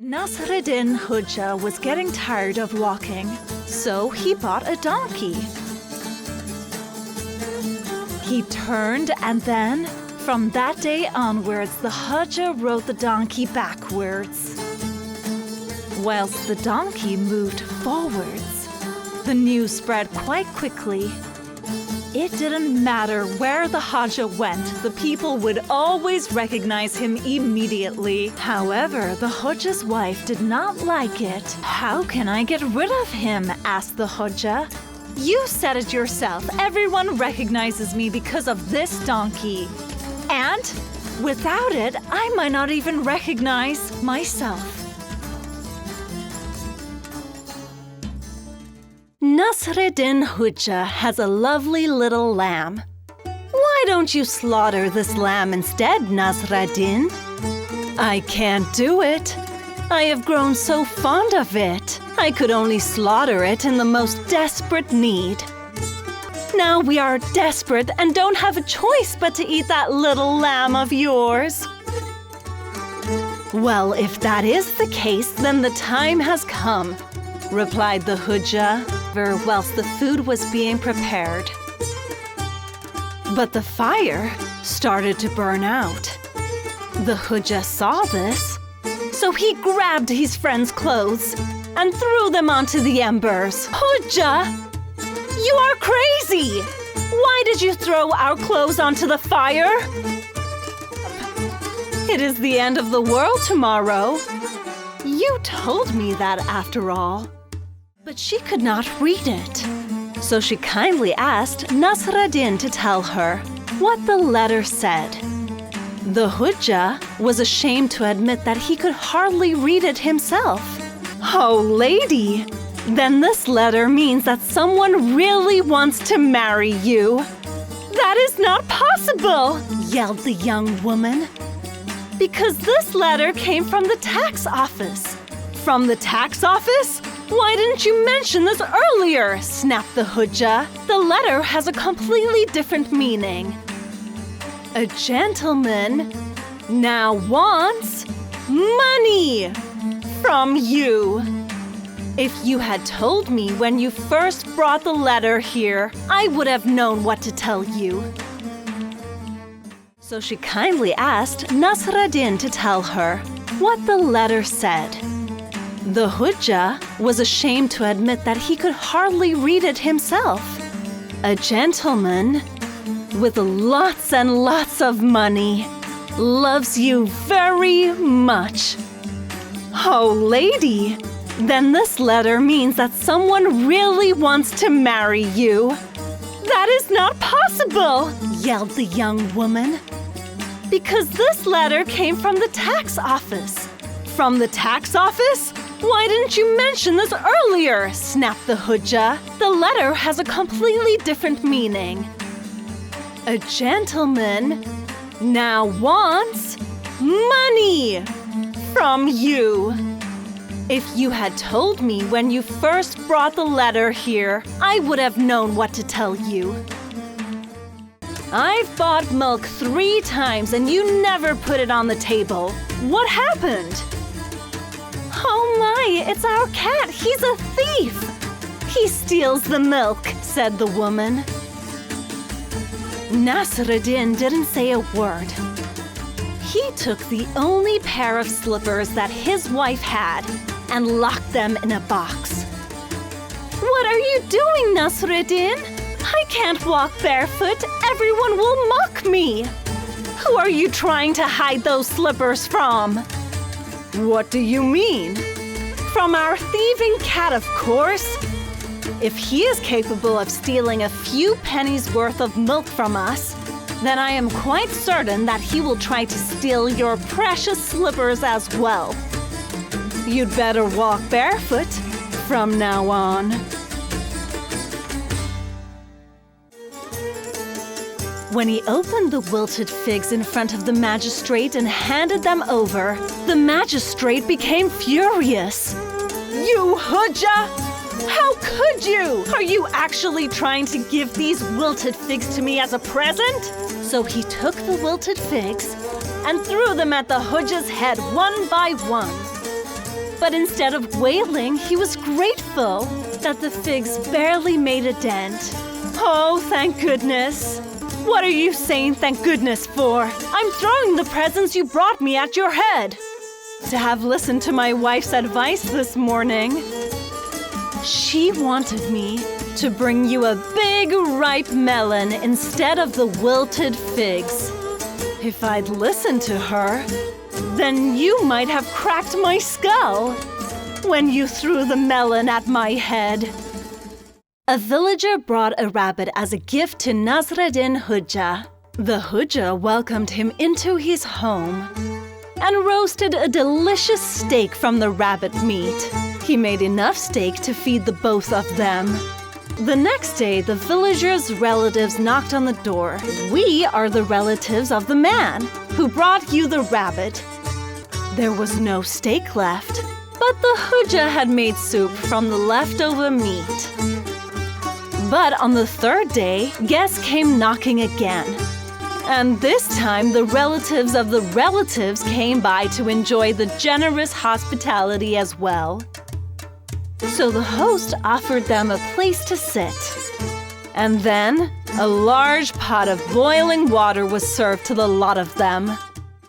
Nasreddin Hoja was getting tired of walking, so he bought a donkey. He turned and then, from that day onwards, the Hoja rode the donkey backwards, whilst the donkey moved forwards. The news spread quite quickly. It didn't matter where the Hoja went, the people would always recognize him immediately. However, the Hoja's wife did not like it. "How can I get rid of him?" asked the Hoja. "You said it yourself. Everyone recognizes me because of this donkey. And without it, I might not even recognize myself." Nasreddin Hoja has a lovely little lamb. "Why don't you slaughter this lamb instead, Nasreddin?" "I can't do it. I have grown so fond of it. I could only slaughter it in the most desperate need. Now we are desperate and don't have a choice but to eat that little lamb of yours." "Well, if that is the case, then the time has come," replied the Hoja, whilst the food was being prepared. But the fire started to burn out. The Hoja saw this, so he grabbed his friend's clothes and threw them onto the embers. "Hoja, you are crazy! Why did you throw our clothes onto the fire? It is the end of the world tomorrow. You told me that after all." But she could not read it, so she kindly asked Nasreddin to tell her what the letter said. The Hoja was ashamed to admit that he could hardly read it himself. "Oh, lady, then this letter means that someone really wants to marry you." "That is not possible," yelled the young woman. "Because this letter came from the tax office." "From the tax office? Why didn't you mention this earlier?" snapped the Hoja. "The letter has a completely different meaning. A gentleman now wants money from you. If you had told me when you first brought the letter here, I would have known what to tell you." So she kindly asked Nasreddin to tell her what the letter said. The Hoja was ashamed to admit that he could hardly read it himself. "A gentleman with lots and lots of money loves you very much." "Oh, lady, then this letter means that someone really wants to marry you." "That is not possible," yelled the young woman. "Because this letter came from the tax office." "From the tax office? Why didn't you mention this earlier?" snapped the Hoja. "The letter has a completely different meaning. A gentleman now wants money from you. If you had told me when you first brought the letter here, I would have known what to tell you. I've bought milk 3 times and you never put it on the table. What happened?" "Oh my, it's our cat. He's a thief. He steals the milk," said the woman. Nasreddin didn't say a word. He took the only pair of slippers that his wife had and locked them in a box. "What are you doing, Nasreddin? I can't walk barefoot. Everyone will mock me. Who are you trying to hide those slippers from?" "What do you mean?" "From our thieving cat, of course. If he is capable of stealing a few pennies worth of milk from us, then I am quite certain that he will try to steal your precious slippers as well. You'd better walk barefoot from now on." When he opened the wilted figs in front of the magistrate and handed them over, the magistrate became furious. "You Hoja! How could you? Are you actually trying to give these wilted figs to me as a present?" So he took the wilted figs and threw them at the Hoja's head one by one. But instead of wailing, he was grateful that the figs barely made a dent. Oh, thank goodness! What are you saying thank goodness for? I'm throwing the presents you brought me at your head! To have listened to my wife's advice this morning. She wanted me to bring you a big, ripe melon instead of the wilted figs. If I'd listened to her, then you might have cracked my skull when you threw the melon at my head. A villager brought a rabbit as a gift to Nasreddin Hodja. The Hodja welcomed him into his home and roasted a delicious steak from the rabbit meat. He made enough steak to feed the both of them. The next day, the villager's relatives knocked on the door. We are the relatives of the man who brought you the rabbit. There was no steak left, but the Hodja had made soup from the leftover meat. But on the third day, guests came knocking again. And this time, the relatives of the relatives came by to enjoy the generous hospitality as well. So the host offered them a place to sit. And then, a large pot of boiling water was served to the lot of them.